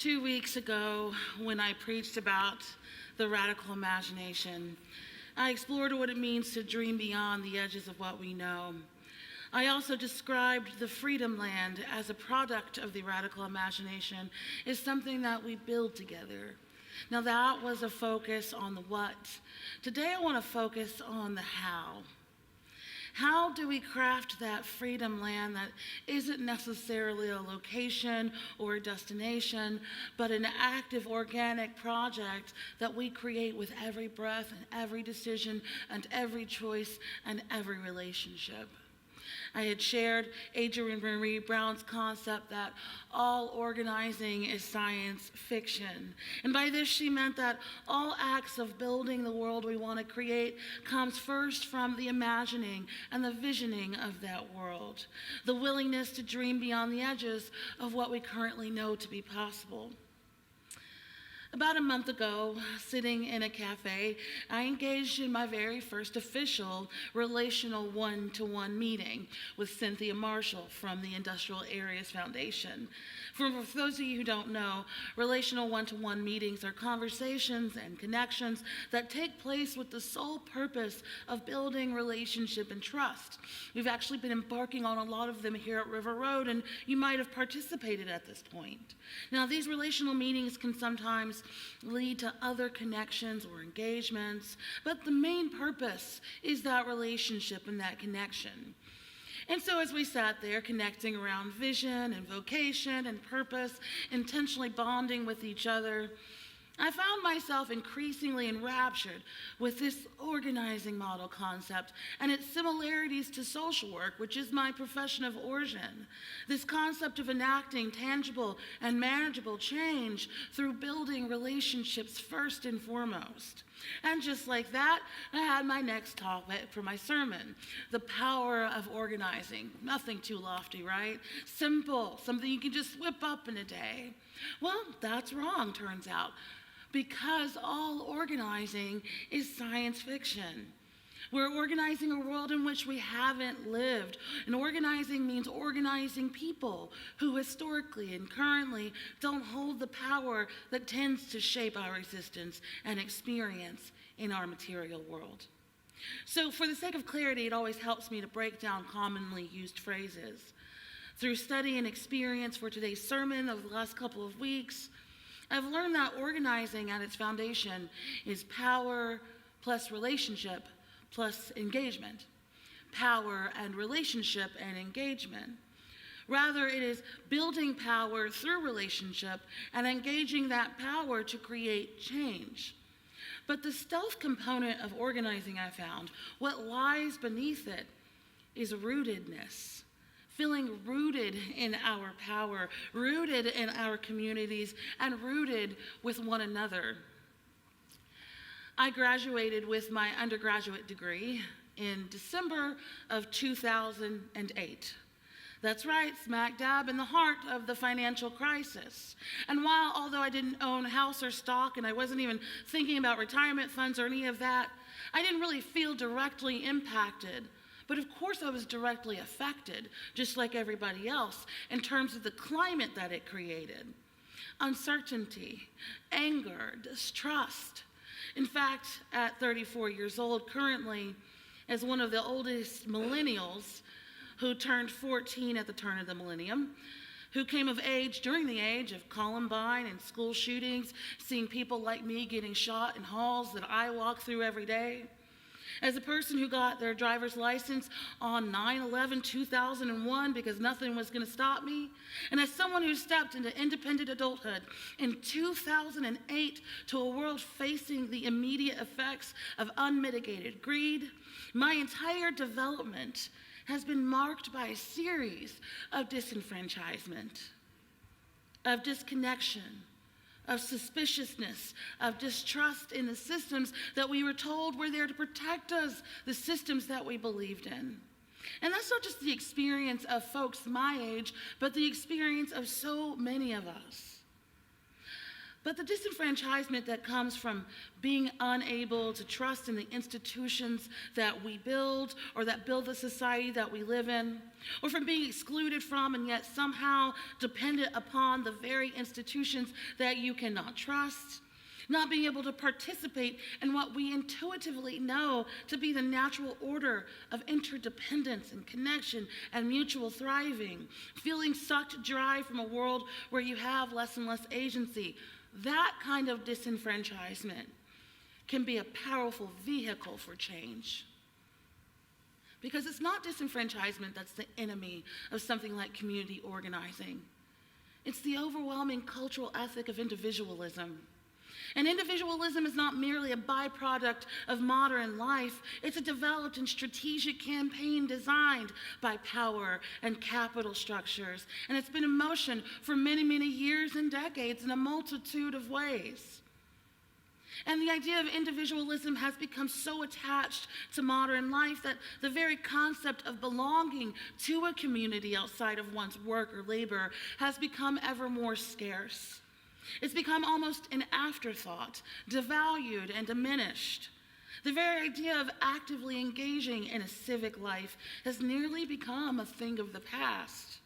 2 weeks ago, when I preached about the radical imagination, I explored what it means to dream beyond the edges of what we know. I also described the Freedom Land as a product of the radical imagination, as something that we build together. Now that was a focus on the what. Today I want to focus on the how. How do we craft that freedom land that isn't necessarily a location or a destination, but an active, organic project that we create with every breath and every decision and every choice and every relationship? I had shared Adrienne Marie Brown's concept that all organizing is science fiction. And by this she meant that all acts of building the world we want to create comes first from the imagining and the visioning of that world, the willingness to dream beyond the edges of what we currently know to be possible. About a month ago, sitting in a cafe, I engaged in my very first official relational one-to-one meeting with Cynthia Marshall from the Industrial Areas Foundation. For those of you who don't know, relational one-to-one meetings are conversations and connections that take place with the sole purpose of building relationship and trust. We've actually been embarking on a lot of them here at River Road, and you might have participated at this point. Now, these relational meetings can sometimes lead to other connections or engagements, but the main purpose is that relationship and that connection. And so as we sat there connecting around vision and vocation and purpose, intentionally bonding with each other, I found myself increasingly enraptured with this organizing model concept and its similarities to social work, which is my profession of origin. This concept of enacting tangible and manageable change through building relationships first and foremost. And just like that, I had my next topic for my sermon, the power of organizing. Nothing too lofty, right? Simple, something you can just whip up in a day. Well, that's wrong, turns out, because all organizing is science fiction. We're organizing a world in which we haven't lived. And organizing means organizing people who historically and currently don't hold the power that tends to shape our existence and experience in our material world. So for the sake of clarity, it always helps me to break down commonly used phrases. Through study and experience for today's sermon over the last couple of weeks, I've learned that organizing at its foundation is power plus relationship plus engagement. Power and relationship and engagement. Rather, it is building power through relationship and engaging that power to create change. But the stealth component of organizing, I found, what lies beneath it is rootedness. Feeling rooted in our power, rooted in our communities, and rooted with one another. I graduated with my undergraduate degree in December of 2008. That's right, smack dab in the heart of the financial crisis. And although I didn't own a house or stock and I wasn't even thinking about retirement funds or any of that, I didn't really feel directly impacted. But of course I was directly affected, just like everybody else, in terms of the climate that it created. Uncertainty, anger, distrust. In fact, at 34 years old, currently, as one of the oldest millennials who turned 14 at the turn of the millennium, who came of age during the age of Columbine and school shootings, seeing people like me getting shot in halls that I walk through every day, as a person who got their driver's license on 9/11/2001 because nothing was going to stop me, and as someone who stepped into independent adulthood in 2008 to a world facing the immediate effects of unmitigated greed, my entire development has been marked by a series of disenfranchisement, of disconnection, of suspiciousness, of distrust in the systems that we were told were there to protect us, the systems that we believed in. And that's not just the experience of folks my age, but the experience of so many of us. But the disenfranchisement that comes from being unable to trust in the institutions that we build or that build the society that we live in, or from being excluded from and yet somehow dependent upon the very institutions that you cannot trust, not being able to participate in what we intuitively know to be the natural order of interdependence and connection and mutual thriving, feeling sucked dry from a world where you have less and less agency. That kind of disenfranchisement can be a powerful vehicle for change. Because it's not disenfranchisement that's the enemy of something like community organizing. It's the overwhelming cultural ethic of individualism. And individualism is not merely a byproduct of modern life. It's a developed and strategic campaign designed by power and capital structures. And it's been in motion for many, many years and decades in a multitude of ways. And the idea of individualism has become so attached to modern life that the very concept of belonging to a community outside of one's work or labor has become ever more scarce. It's become almost an afterthought, devalued and diminished. The very idea of actively engaging in a civic life has nearly become a thing of the past.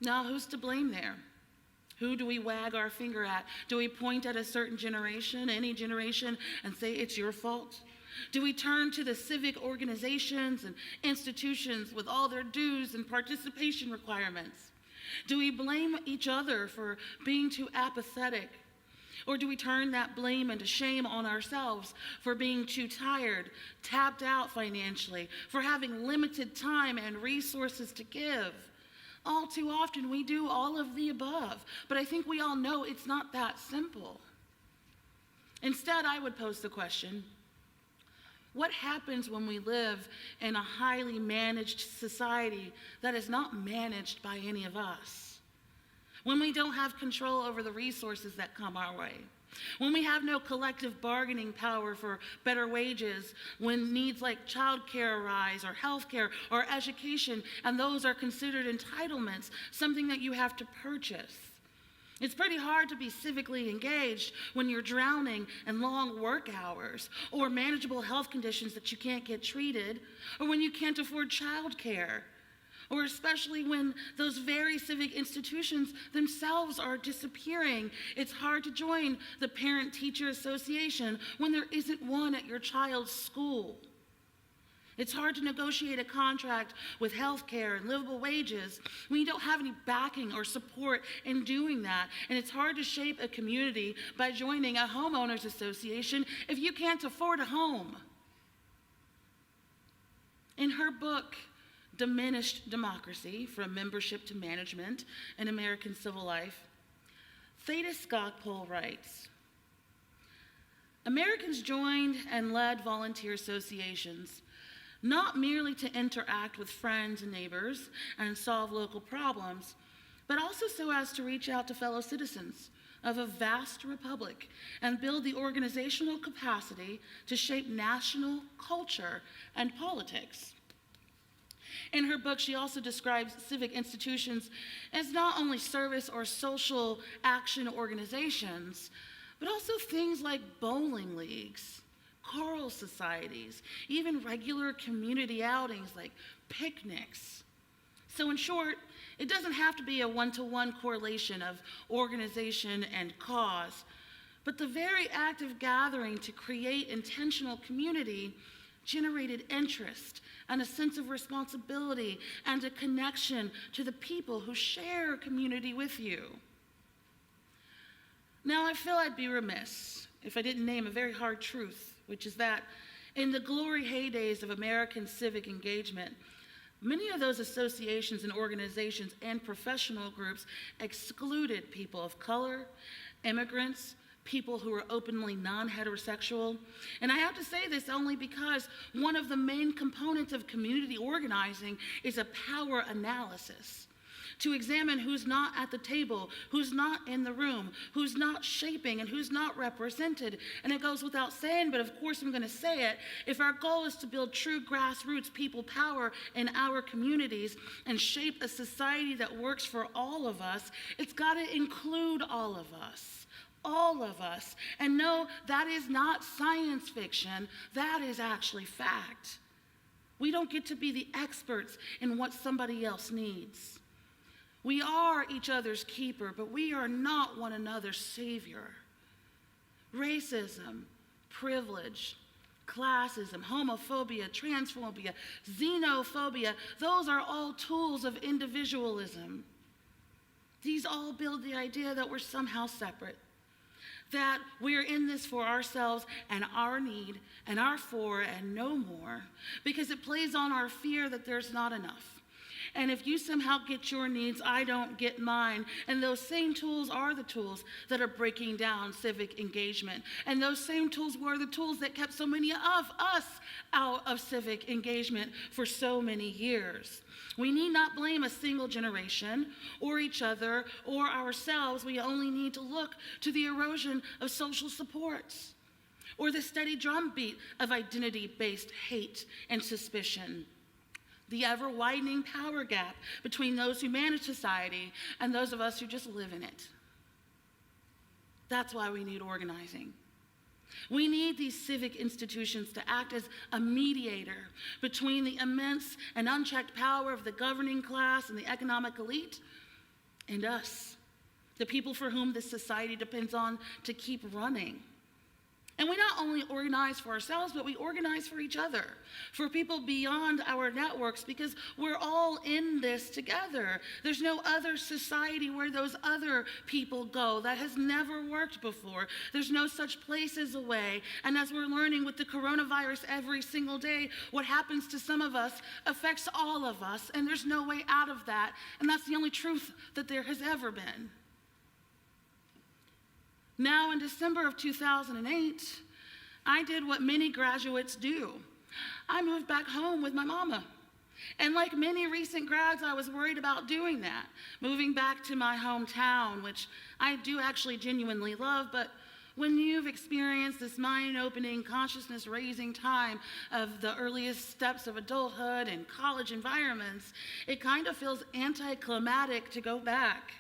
Now, who's to blame there? Who do we wag our finger at? Do we point at a certain generation, any generation, and say it's your fault? Do we turn to the civic organizations and institutions with all their dues and participation requirements? Do we blame each other for being too apathetic? Or do we turn that blame into shame on ourselves for being too tired, tapped out financially, for having limited time and resources to give? All too often we do all of the above, but I think we all know it's not that simple. Instead, I would pose the question, what happens when we live in a highly managed society that is not managed by any of us? When we don't have control over the resources that come our way? When we have no collective bargaining power for better wages, when needs like childcare arise, or healthcare, or education, and those are considered entitlements, something that you have to purchase? It's pretty hard to be civically engaged when you're drowning in long work hours, or manageable health conditions that you can't get treated, or when you can't afford childcare, or especially when those very civic institutions themselves are disappearing. It's hard to join the Parent-Teacher Association when there isn't one at your child's school. It's hard to negotiate a contract with health care and livable wages when you don't have any backing or support in doing that. And it's hard to shape a community by joining a homeowners association if you can't afford a home. In her book, Diminished Democracy, From Membership to Management in American Civil Life, Theda Skocpol writes, Americans joined and led volunteer associations not merely to interact with friends and neighbors and solve local problems, but also so as to reach out to fellow citizens of a vast republic and build the organizational capacity to shape national culture and politics. In her book, she also describes civic institutions as not only service or social action organizations, but also things like bowling leagues, choral societies, even regular community outings like picnics. So in short, it doesn't have to be a one-to-one correlation of organization and cause, but the very act of gathering to create intentional community generated interest and a sense of responsibility and a connection to the people who share community with you. Now, I feel I'd be remiss if I didn't name a very hard truth, which is that in the glory heydays of American civic engagement, many of those associations and organizations and professional groups excluded people of color, immigrants, people who are openly non-heterosexual. And I have to say this only because one of the main components of community organizing is a power analysis. to examine who's not at the table, who's not in the room, who's not shaping, and who's not represented. And it goes without saying, but of course I'm going to say it, if our goal is to build true grassroots people power in our communities and shape a society that works for all of us, it's got to include all of us. All of us. And no, that is not science fiction. That is actually fact. We don't get to be the experts in what somebody else needs. We are each other's keeper, but we are not one another's savior. Racism, privilege, classism, homophobia, transphobia, xenophobia, those are all tools of individualism. These all build the idea that we're somehow separate, that we're in this for ourselves and our need and our for and no more, because it plays on our fear that there's not enough. And if you somehow get your needs, I don't get mine. And those same tools are the tools that are breaking down civic engagement. And those same tools were the tools that kept so many of us out of civic engagement for so many years. We need not blame a single generation or each other or ourselves. We only need to look to the erosion of social supports or the steady drumbeat of identity-based hate and suspicion. The ever-widening power gap between those who manage society and those of us who just live in it. That's why we need organizing. We need these civic institutions to act as a mediator between the immense and unchecked power of the governing class and the economic elite and us, the people for whom this society depends on to keep running. And we not only organize for ourselves, but we organize for each other, for people beyond our networks, because we're all in this together. There's no other society where those other people go. That has never worked before. There's no such place as a way. And as we're learning with the coronavirus every single day, what happens to some of us affects all of us, and there's no way out of that. And that's the only truth that there has ever been. Now, in December of 2008, I did what many graduates do. I moved back home with my mama. And like many recent grads, I was worried about doing that, moving back to my hometown, which I do actually genuinely love, but when you've experienced this mind-opening, consciousness-raising time of the earliest steps of adulthood and college environments, it kind of feels anticlimactic to go back.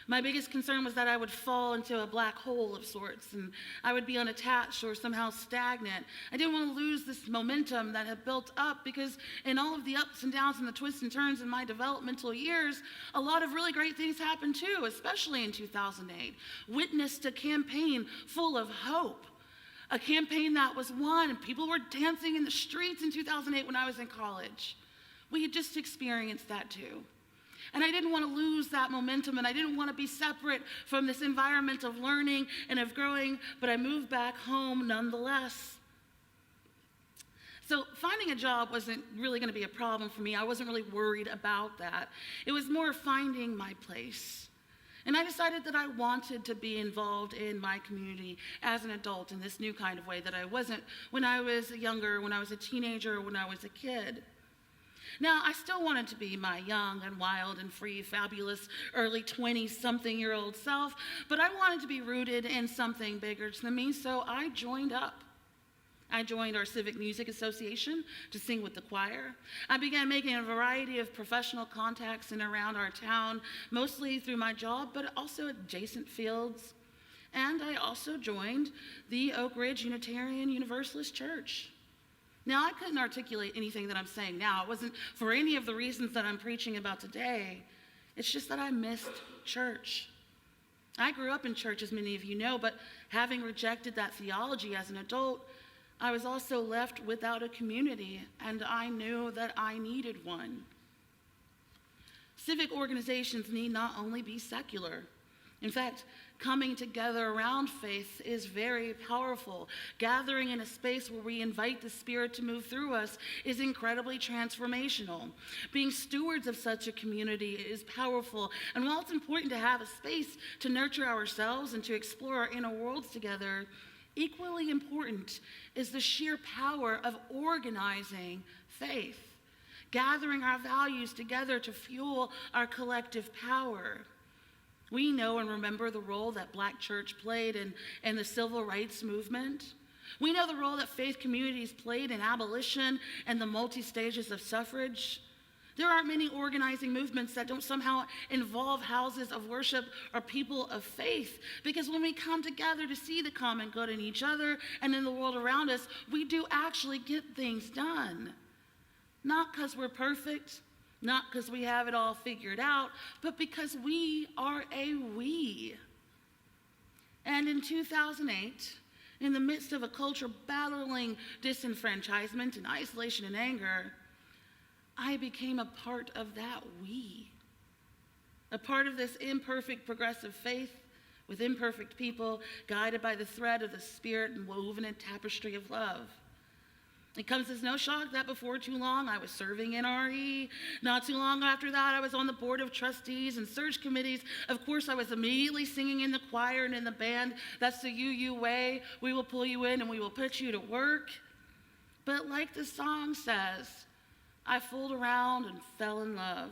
My biggest concern was that I would fall into a black hole of sorts, and I would be unattached or somehow stagnant. I didn't want to lose this momentum that had built up, because in all of the ups and downs and the twists and turns in my developmental years, a lot of really great things happened too, especially in 2008. Witnessed a campaign full of hope, a campaign that was won, and people were dancing in the streets in 2008 when I was in college. We had just experienced that too. And I didn't want to lose that momentum, and I didn't want to be separate from this environment of learning and of growing, but I moved back home nonetheless. So finding a job wasn't really going to be a problem for me. I wasn't really worried about that. It was more finding my place. And I decided that I wanted to be involved in my community as an adult in this new kind of way that I wasn't when I was younger, when I was a teenager, when I was a kid. Now, I still wanted to be my young and wild and free, fabulous, early 20-something-year-old self, but I wanted to be rooted in something bigger than me, so I joined up. I joined our Civic Music Association to sing with the choir. I began making a variety of professional contacts in and around our town, mostly through my job, but also adjacent fields. And I also joined the Oak Ridge Unitarian Universalist Church. Now, I couldn't articulate anything that I'm saying now. It wasn't for any of the reasons that I'm preaching about today. It's just that I missed church. I grew up in church, as many of you know, but having rejected that theology as an adult, I was also left without a community, and I knew that I needed one. Civic organizations need not only be secular. In fact, coming together around faith is very powerful. Gathering in a space where we invite the Spirit to move through us is incredibly transformational. Being stewards of such a community is powerful. And while it's important to have a space to nurture ourselves and to explore our inner worlds together, equally important is the sheer power of organizing faith. gathering our values together to fuel our collective power. We know and remember the role that Black church played in the civil rights movement. We know the role that faith communities played in abolition and the multi-stages of suffrage. There aren't many organizing movements that don't somehow involve houses of worship or people of faith, because when we come together to see the common good in each other and in the world around us, we do actually get things done. Not because we're perfect, not because we have it all figured out, but because we are a we. And in 2008, in the midst of a culture battling disenfranchisement and isolation and anger, I became a part of that we. A part of this imperfect progressive faith with imperfect people, guided by the thread of the Spirit and woven in tapestry of love. It comes as no shock that before too long I was serving in RE. Not too long after that, I was on the board of trustees and search committees. Of course, I was immediately singing in the choir and in the band. That's the UU way. We will pull you in and we will put you to work. But like the song says, I fooled around and fell in love.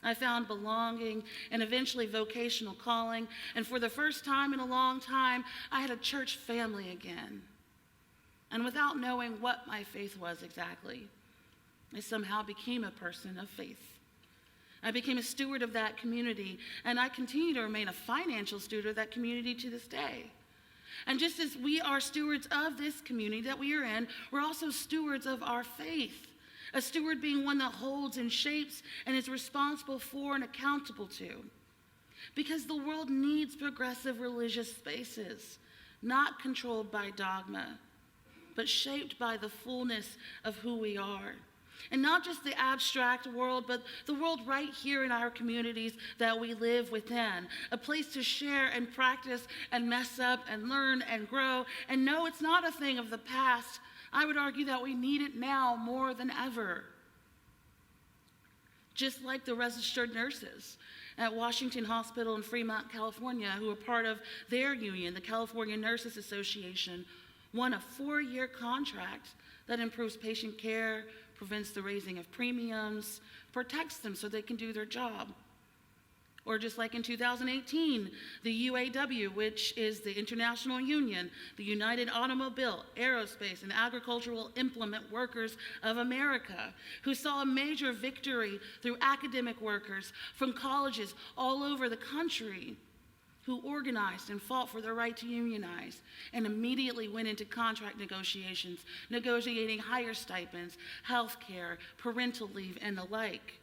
I found belonging and eventually vocational calling. And for the first time in a long time, I had a church family again. And without knowing what my faith was exactly, I somehow became a person of faith. I became a steward of that community, and I continue to remain a financial steward of that community to this day. And just as we are stewards of this community that we are in, we're also stewards of our faith. A steward being one that holds and shapes and is responsible for and accountable to. Because the world needs progressive religious spaces, not controlled by dogma, but shaped by the fullness of who we are. And not just the abstract world, but the world right here in our communities that we live within. A place to share and practice and mess up and learn and grow. And no, it's not a thing of the past. I would argue that we need it now more than ever. Just like the registered nurses at Washington Hospital in Fremont, California, who are part of their union, the California Nurses Association, won a 4-year contract that improves patient care, prevents the raising of premiums, protects them so they can do their job. Or just like in 2018, the UAW, which is the International Union, the United Automobile, Aerospace, and Agricultural Implement Workers of America, who saw a major victory through academic workers from colleges all over the country, who organized and fought for their right to unionize and immediately went into contract negotiations, negotiating higher stipends, health care, parental leave, and the like.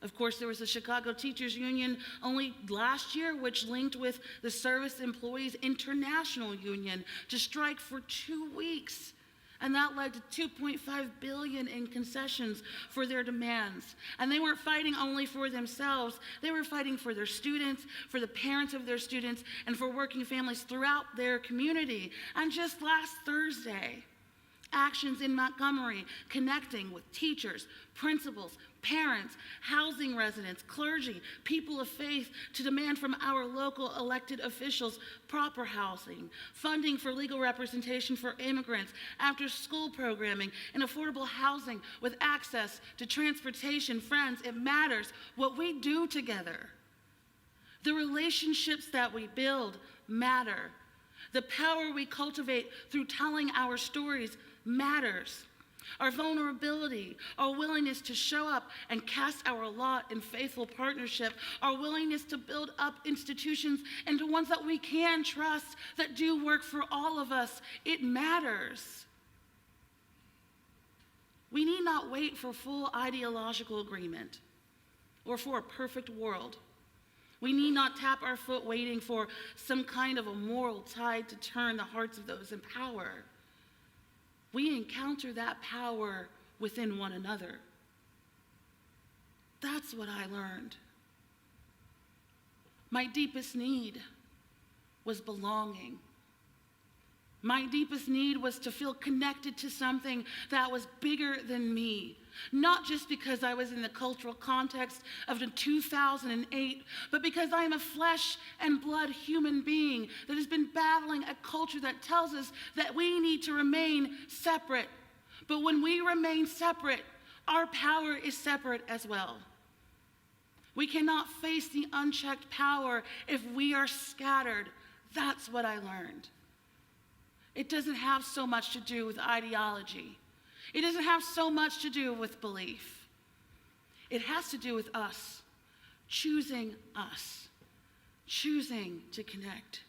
Of course, there was the Chicago Teachers Union only last year, which linked with the Service Employees International Union to strike for 2 weeks. And that led to $2.5 billion in concessions for their demands. And they weren't fighting only for themselves. They were fighting for their students, for the parents of their students, and for working families throughout their community. And just last Thursday, actions in Montgomery connecting with teachers, principals, parents, housing residents, clergy, people of faith to demand from our local elected officials proper housing, funding for legal representation for immigrants, after-school programming, and affordable housing with access to transportation. Friends, it matters what we do together. The relationships that we build matter. The power we cultivate through telling our stories matters. Our vulnerability, our willingness to show up and cast our lot in faithful partnership, our willingness to build up institutions into ones that we can trust, that do work for all of us, it matters. We need not wait for full ideological agreement or for a perfect world. We need not tap our foot waiting for some kind of a moral tide to turn the hearts of those in power. We encounter that power within one another. That's what I learned. My deepest need was belonging. My deepest need was to feel connected to something that was bigger than me. Not just because I was in the cultural context of the 2008, but because I am a flesh and blood human being that has been battling a culture that tells us that we need to remain separate. But when we remain separate, our power is separate as well. We cannot face the unchecked power if we are scattered. That's what I learned. It doesn't have so much to do with ideology. It doesn't have so much to do with belief. It has to do with us, choosing to connect.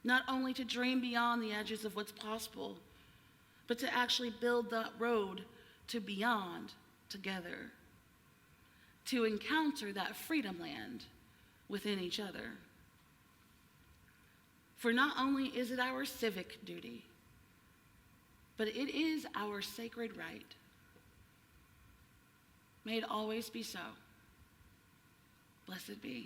Not only to dream beyond the edges of what's possible, but to actually build that road to beyond together, to encounter that freedom land within each other. For not only is it our civic duty, but it is our sacred right. May it always be so. Blessed be.